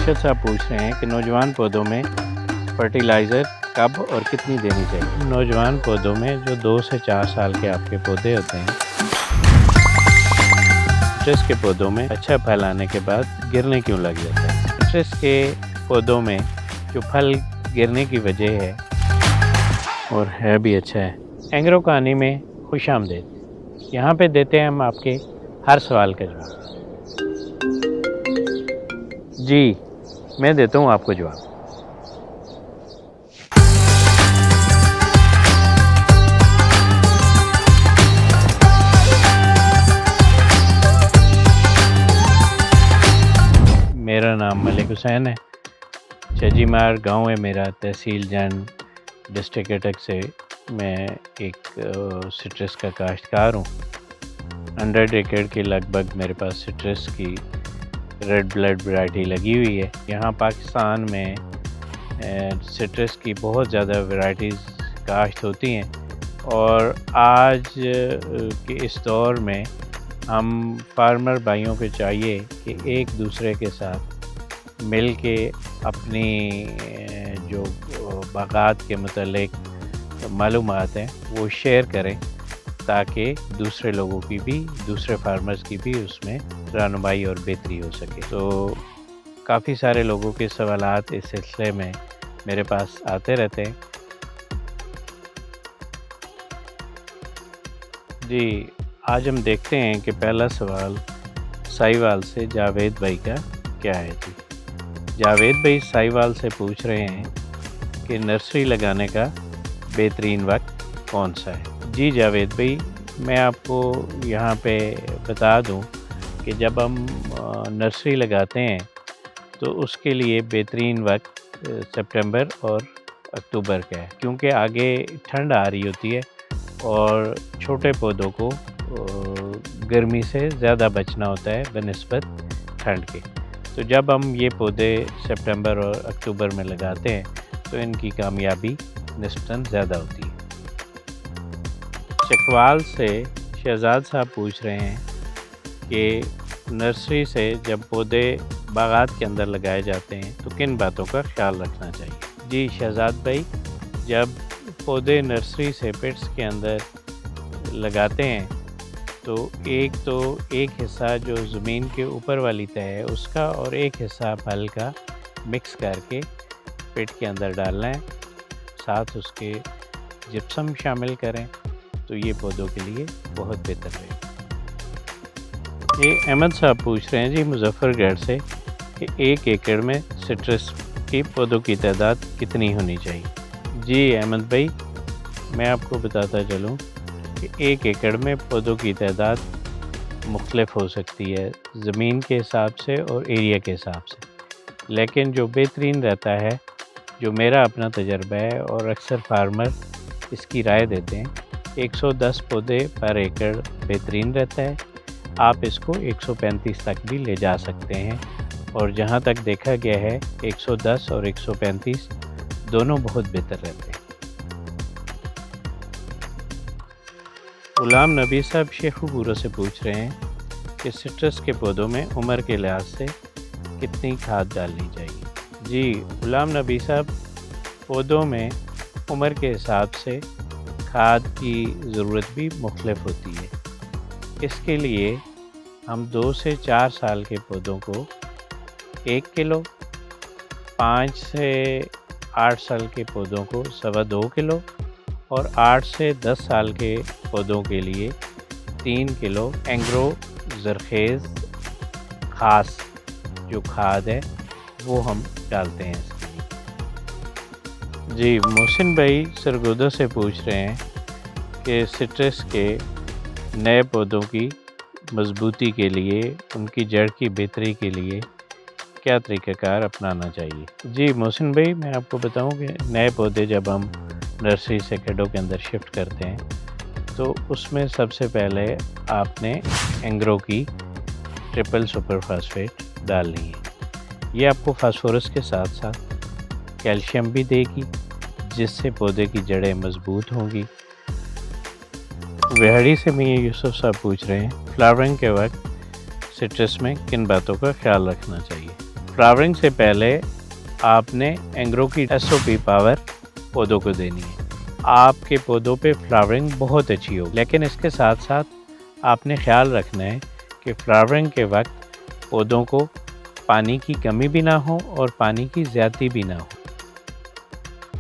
अरशद साहब पूछ रहे हैं कि नौजवान पौधों में फर्टिलाइज़र कब और कितनी देनी चाहिए। नौजवान पौधों में जो 2 से 4 साल के आपके पौधे होते हैं, सिट्रस के पौधों में अच्छा फल आने के बाद गिरने क्यों लग जाता है। सिट्रस के पौधों में जो फल गिरने की वजह है और है भी अच्छा है। एंग्रो कहानी में खुश आमदेद। यहाँ पे देते हैं हम आपके हर सवाल का जवाब। जी, मैं देता हूँ आपको जवाब। मेरा नाम मलिक हुसैन है। छजीमार गांव है मेरा, तहसील जंड, डिस्ट्रिक्ट अटक से। मैं एक सिट्रस का काश्तकार हूँ। 100 एकड़ के लगभग मेरे पास सिट्रस की रेड ब्लड वैरायटी लगी हुई है। यहाँ पाकिस्तान में सिट्रस की बहुत ज़्यादा वैरायटीज़ काश्त होती हैं और आज के इस दौर में हम फार्मर भाइयों को चाहिए कि एक दूसरे के साथ मिल के अपनी जो बागात के मुतालिक मालूमात हैं वो शेयर करें, ताकि दूसरे लोगों की भी, दूसरे फार्मर्स की भी उसमें रहनुमाई और बेहतरी हो सके। तो काफ़ी सारे लोगों के सवालात इस सिलसिले में मेरे पास आते रहते हैं। जी, आज हम देखते हैं कि पहला सवाल साहिवाल से जावेद भाई का क्या है। जी, जावेद भाई साहिवाल से पूछ रहे हैं कि नर्सरी लगाने का बेहतरीन वक्त कौन सा है। जी जावेद भाई, मैं आपको यहाँ पे बता दूँ कि जब हम नर्सरी लगाते हैं तो उसके लिए बेहतरीन वक्त सितंबर और अक्टूबर का है, क्योंकि आगे ठंड आ रही होती है और छोटे पौधों को गर्मी से ज़्यादा बचना होता है बनिस्बत ठंड के। तो जब हम ये पौधे सितंबर और अक्टूबर में लगाते हैं तो इनकी कामयाबी निस्बतन ज़्यादा होती है। चकवाल से शहजाद साहब पूछ रहे हैं कि नर्सरी से जब पौधे बागात के अंदर लगाए जाते हैं तो किन बातों का ख्याल रखना चाहिए। जी शहजाद भाई, जब पौधे नर्सरी से पिट्स के अंदर लगाते हैं तो एक हिस्सा जो ज़मीन के ऊपर वाली तह है उसका और एक हिस्सा फल का मिक्स करके पिट के अंदर डालना है, साथ उसके जिप्सम शामिल करें तो ये पौधों के लिए बहुत बेहतर रहेगा। ये अहमद साहब पूछ रहे हैं जी मुजफ्फरगढ़ से कि 1 एकड़ में सिट्रस की पौधों की तादाद कितनी होनी चाहिए। जी अहमद भाई, मैं आपको बताता चलूँ कि 1 एकड़ में पौधों की तादाद मुख्तलिफ हो सकती है ज़मीन के हिसाब से और एरिया के हिसाब से, लेकिन जो बेहतरीन रहता है, जो मेरा अपना तजर्बा है और अक्सर फार्मर इसकी राय देते हैं, 110 पौधे पर एकड़ बेहतरीन रहता है। आप इसको 135 तक भी ले जा सकते हैं और जहाँ तक देखा गया है 110 और 135 दोनों बहुत बेहतर रहते हैं। गुलाम नबी साहब शेखुपुरा से पूछ रहे हैं कि सिट्रस के पौधों में उम्र के लिहाज से कितनी खाद डालनी चाहिए। जी गुलाम नबी साहब, पौधों में उम्र के हिसाब से खाद की ज़रूरत भी मुख्तलिफ होती है। इसके लिए हम 2 से 4 साल के पौधों को 1 किलो, 5 से 8 साल के पौधों को 2.25 किलो और 8 से 10 साल के पौधों के लिए 3 किलो एंग्रो ज़रखेज़ ख़ास जो खाद है वो हम डालते हैं इसके लिए। जी मोहसिन भाई सरगोदा से पूछ रहे हैं कि सिट्रस के नए पौधों की मजबूती के लिए, उनकी जड़ की बेहतरी के लिए क्या तरीक़ाकार अपनाना चाहिए। जी मोहसिन भाई, मैं आपको बताऊं कि नए पौधे जब हम नर्सरी से खेडों के अंदर शिफ्ट करते हैं तो उसमें सबसे पहले आपने एंग्रो की ट्रिपल सुपर फास्फेट डालनी है। ये आपको फास्फोरस के साथ साथ कैल्शियम भी देगी, जिससे पौधे की जड़ें मजबूत होंगी। वेहड़ी से मियां यूसुफ साहब पूछ रहे हैं फ्लावरिंग के वक्त सिट्रस में किन बातों का ख्याल रखना चाहिए। फ्लावरिंग से पहले आपने एंग्रो की SOP पावर पौधों को देनी है। आपके पौधों पे फ्लावरिंग बहुत अच्छी होगी, लेकिन इसके साथ साथ आपने ख्याल रखना है कि फ्लावरिंग के वक्त पौधों को पानी की कमी भी ना हो और पानी की ज़्यादती भी ना हो।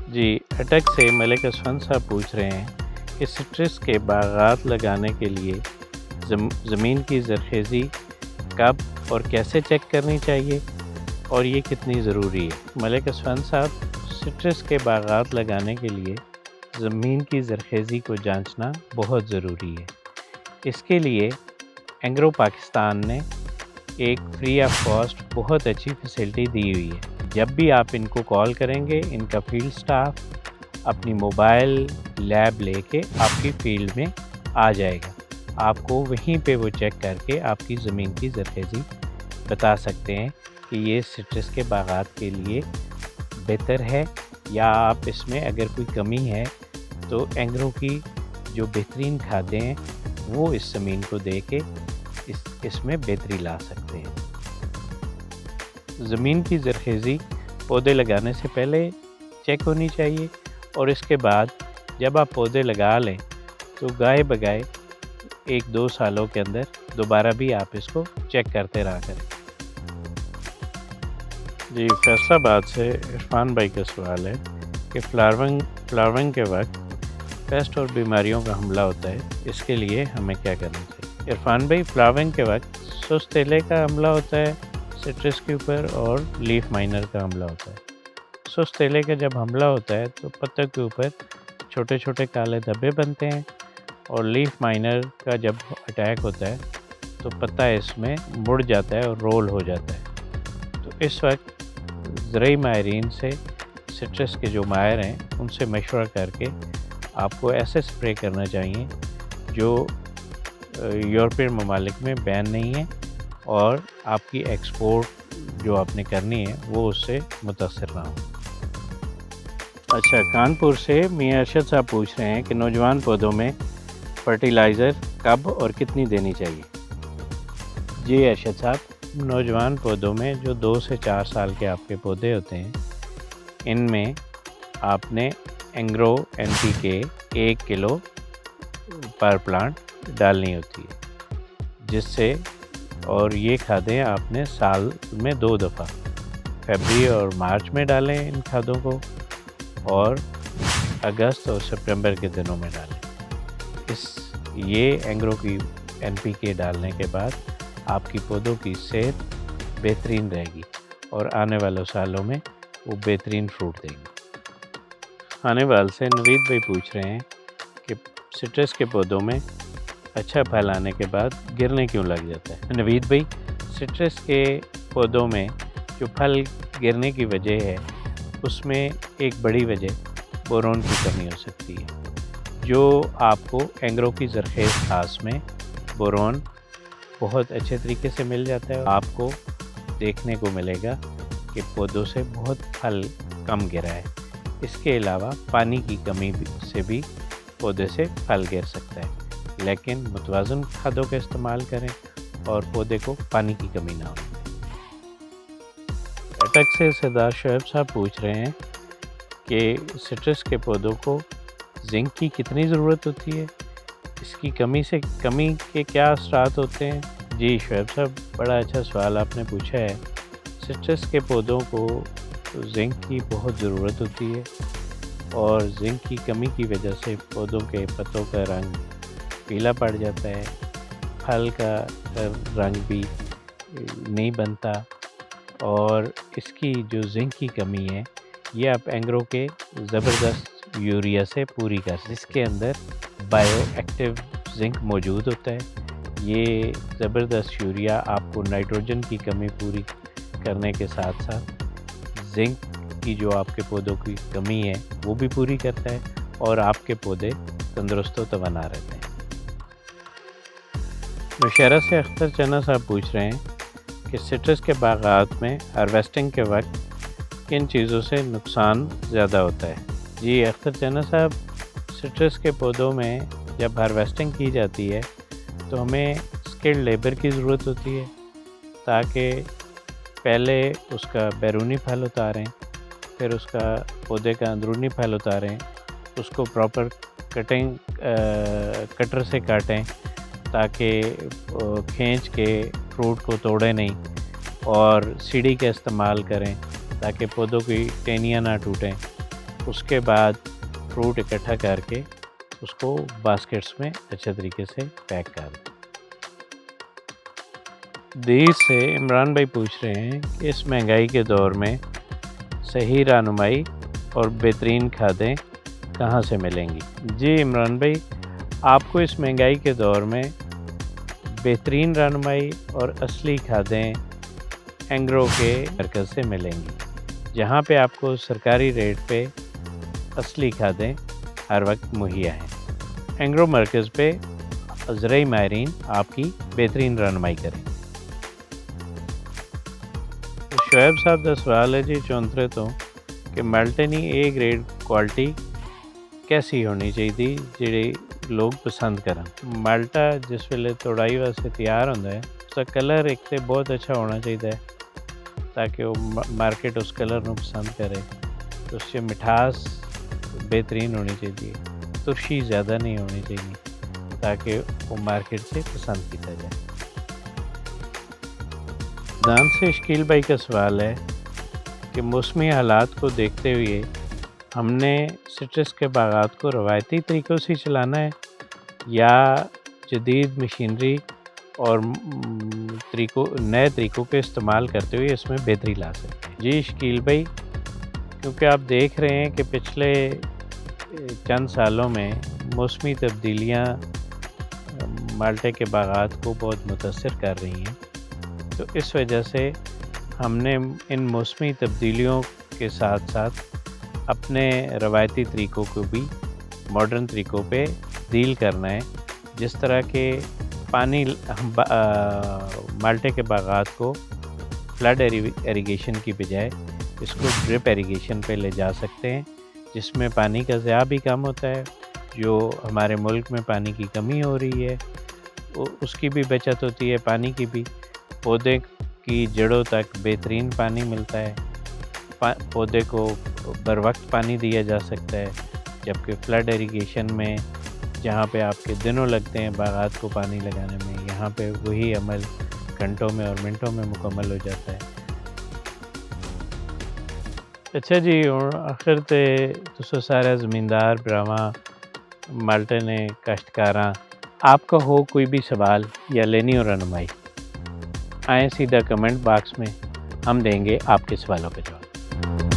जी, अटक से मलिक असफंद साहब पूछ रहे हैं कि सिट्रस के बागात लगाने के लिए ज़मीन की ज़रख़ेज़ी कब और कैसे चेक करनी चाहिए और ये कितनी ज़रूरी है। मलिक असफंद साहब, सिट्रस के बागात लगाने के लिए ज़मीन की ज़रख़ेज़ी को जांचना बहुत ज़रूरी है। इसके लिए एंग्रो पाकिस्तान ने एक फ्री ऑफ कॉस्ट बहुत अच्छी फैसिलिटी दी हुई है। जब भी आप इनको कॉल करेंगे, इनका फील्ड स्टाफ अपनी मोबाइल लैब लेके आपकी फील्ड में आ जाएगा। आपको वहीं पे वो चेक करके आपकी ज़मीन की ज़रख़ेज़ी बता सकते हैं कि ये सिट्रस के बागात के लिए बेहतर है या आप इसमें अगर कोई कमी है तो एंग्रो की जो बेहतरीन खादें हैं वो इस ज़मीन को दे के इसमें बेहतरी ला सकते हैं। ज़मीन की ज़रख़ेज़ी पौधे लगाने से पहले चेक होनी चाहिए और इसके बाद जब आप पौधे लगा लें तो गाए बगाए 1-2 सालों के अंदर दोबारा भी आप इसको चेक करते रहा करें। जी, फैसलाबाद से इरफान भाई का सवाल है कि फ्लावरिंग के वक्त पेस्ट और बीमारियों का हमला होता है, इसके लिए हमें क्या करना चाहिए। इरफान भाई, फ्लावरिंग के वक्त सुस्त तेले का हमला होता है सिट्रस के ऊपर और लीफ माइनर का हमला होता है। सुस्त तेले का जब हमला होता है तो पत्तों के ऊपर छोटे छोटे काले धब्बे बनते हैं और लीफ माइनर का जब अटैक होता है तो पत्ता इसमें मुड़ जाता है और रोल हो जाता है। तो इस वक्त ज़राई माहिरीन से सिट्रस के जो माहिर हैं उनसे मशवरा करके आपको ऐसे स्प्रे करना चाहिए जो यूरोपियन ममालिक में बैन नहीं है और आपकी एक्सपोर्ट जो आपने करनी है वो उससे मुतासर ना हो। अच्छा, कानपुर से मियां अरशद साहब पूछ रहे हैं कि नौजवान पौधों में फर्टिलाइज़र कब और कितनी देनी चाहिए। जी अरशद साहब, नौजवान पौधों में जो 2 से 4 साल के आपके पौधे होते हैं इनमें आपने एंग्रो NPK 1 किलो पर प्लांट डालनी होती है, जिससे और ये खादें आपने साल में 2 दफ़ा फरवरी और मार्च में डालें इन खादों को और अगस्त और सितंबर के दिनों में डालें। ये एंग्रो की NPK डालने के बाद आपकी पौधों की सेहत बेहतरीन रहेगी और आने वाले सालों में वो बेहतरीन फ्रूट देंगे। आने वाले से नवीद भाई पूछ रहे हैं कि सिट्रस के पौधों में अच्छा फल आने के बाद गिरने क्यों लग जाता है। नवीद भाई, सिट्रस के पौधों में जो फल गिरने की वजह है उसमें एक बड़ी वजह बोरोन की कमी हो सकती है, जो आपको एंग्रो की ज़रख़ेज़ खास में बोरोन बहुत अच्छे तरीके से मिल जाता है। आपको देखने को मिलेगा कि पौधों से बहुत फल कम गिरा है। इसके अलावा पानी की कमी से भी पौधे से फल गिर सकता है, लेकिन मुतवाज़न खादों का इस्तेमाल करें और पौधे को पानी की कमी ना हो। अटक से सरदार शोएब साहब पूछ रहे हैं कि सिट्रस के पौधों को जिंक की कितनी ज़रूरत होती है, इसकी कमी के क्या असरात होते हैं। जी शोएब साहब, बड़ा अच्छा सवाल आपने पूछा है। सिट्रस के पौधों को जिंक की बहुत ज़रूरत होती है और जिंक की कमी की वजह से पौधों के पत्तों का रंग पीला पड़ जाता है, फल का रंग भी नहीं बनता और इसकी जो जिंक की कमी है ये आप एंग्रो के ज़बरदस्त यूरिया से पूरी कर सकते हैं, जिसके अंदर बायो एक्टिव जिंक मौजूद होता है। ये ज़बरदस्त यूरिया आपको नाइट्रोजन की कमी पूरी करने के साथ साथ जिंक की जो आपके पौधों की कमी है वो भी पूरी करता है और आपके पौधे तंदुरुस्त व तवाना रहते हैं। नौशहरा से अख्तर चन्ना साहब पूछ रहे हैं कि सिट्रस के बागात में हार्वेस्टिंग के वक्त किन चीज़ों से नुकसान ज़्यादा होता है। जी अख्तर चन्ना साहब, सिट्रस के पौधों में जब हार्वेस्टिंग की जाती है तो हमें स्किल्ड लेबर की ज़रूरत होती है ताकि پہلے اس کا بیرونی پھل اتاریں، پھر اس کا پودے کا اندرونی پھل اتاریں، اس کو پراپر کٹر سے کاٹیں تاکہ کھینچ کے فروٹ کو توڑیں نہیں، اور سیڑھی کا استعمال کریں تاکہ پودوں کی ٹہنیاں نہ ٹوٹیں۔ اس کے بعد فروٹ اکٹھا کر کے اس کو باسکٹس میں اچھے طریقے سے پیک کر دیں۔ دیر سے عمران بھائی پوچھ رہے ہیں کہ اس مہنگائی کے دور میں صحیح رہنمائی اور بہترین کھادیں کہاں سے ملیں گی؟ جی عمران بھائی، آپ کو اس مہنگائی کے دور میں بہترین رہنمائی اور اصلی کھادیں اینگرو کے مرکز سے ملیں گی، جہاں پہ آپ کو سرکاری ریٹ پہ اصلی کھادیں ہر وقت مہیا ہیں۔ اینگرو مرکز پہ زرعی ماہرین آپ کی بہترین رہنمائی کریں۔ شعیب صاحب کا سوال ہے جی 34 تو کہ مالٹنی اے گریڈ کوالٹی کیسی ہونی چاہیے جڑی لوگ پسند کرن۔ مالٹا جس ویلے توڑائی واسطے تیار ہوتا ہے اس کا کلر ایک تو بہت اچھا ہونا چاہیے تاکہ وہ مارکیٹ اس کلر نو پسند کرے، اس سے مٹھاس بہترین ہونی چاہیے، ترشی زیادہ نہیں ہونی چاہیے تاکہ وہ مارکیٹ سے پسند کیا جائے۔ دان سے شکیل بھائی کا سوال ہے کہ موسمی حالات کو دیکھتے ہوئے ہم نے سٹرس کے باغات کو روایتی طریقوں سے چلانا ہے یا جدید مشینری اور نئے طریقوں کے استعمال کرتے ہوئے اس میں بہتری لا سکتے ہیں؟ جی شکیل بھائی، کیونکہ آپ دیکھ رہے ہیں کہ پچھلے چند سالوں میں موسمی تبدیلیاں مالٹے کے باغات کو بہت متاثر کر رہی ہیں، تو اس وجہ سے ہم نے ان موسمی تبدیلیوں کے ساتھ ساتھ اپنے روایتی طریقوں کو بھی ماڈرن طریقوں پہ تبدیل کرنا ہے، جس طرح کہ پانی مالٹے کے باغات کو فلڈ ایریگیشن کی بجائے اس کو ڈرپ ایریگیشن پہ لے جا سکتے ہیں، جس میں پانی کا ضیاع بھی کم ہوتا ہے، جو ہمارے ملک میں پانی کی کمی ہو رہی ہے اس کی بھی بچت ہوتی ہے، پانی کی بھی، پودے کی جڑوں تک بہترین پانی ملتا ہے، پودے کو بر وقت پانی دیا جا سکتا ہے، جبکہ فلڈ ایریگیشن میں جہاں پہ آپ کے دنوں لگتے ہیں باغات کو پانی لگانے میں، یہاں پہ وہی عمل گھنٹوں میں اور منٹوں میں مکمل ہو جاتا ہے۔ اچھا جی، آخر تے تسو سارے زمیندار براواں مالٹے نے کاشتکاراں آپ کا ہو کوئی بھی سوال یا لینی ہو رہنمائی، آئیں سیدھا کمنٹ باکس میں، ہم دیں گے آپ کے سوالوں کا جواب۔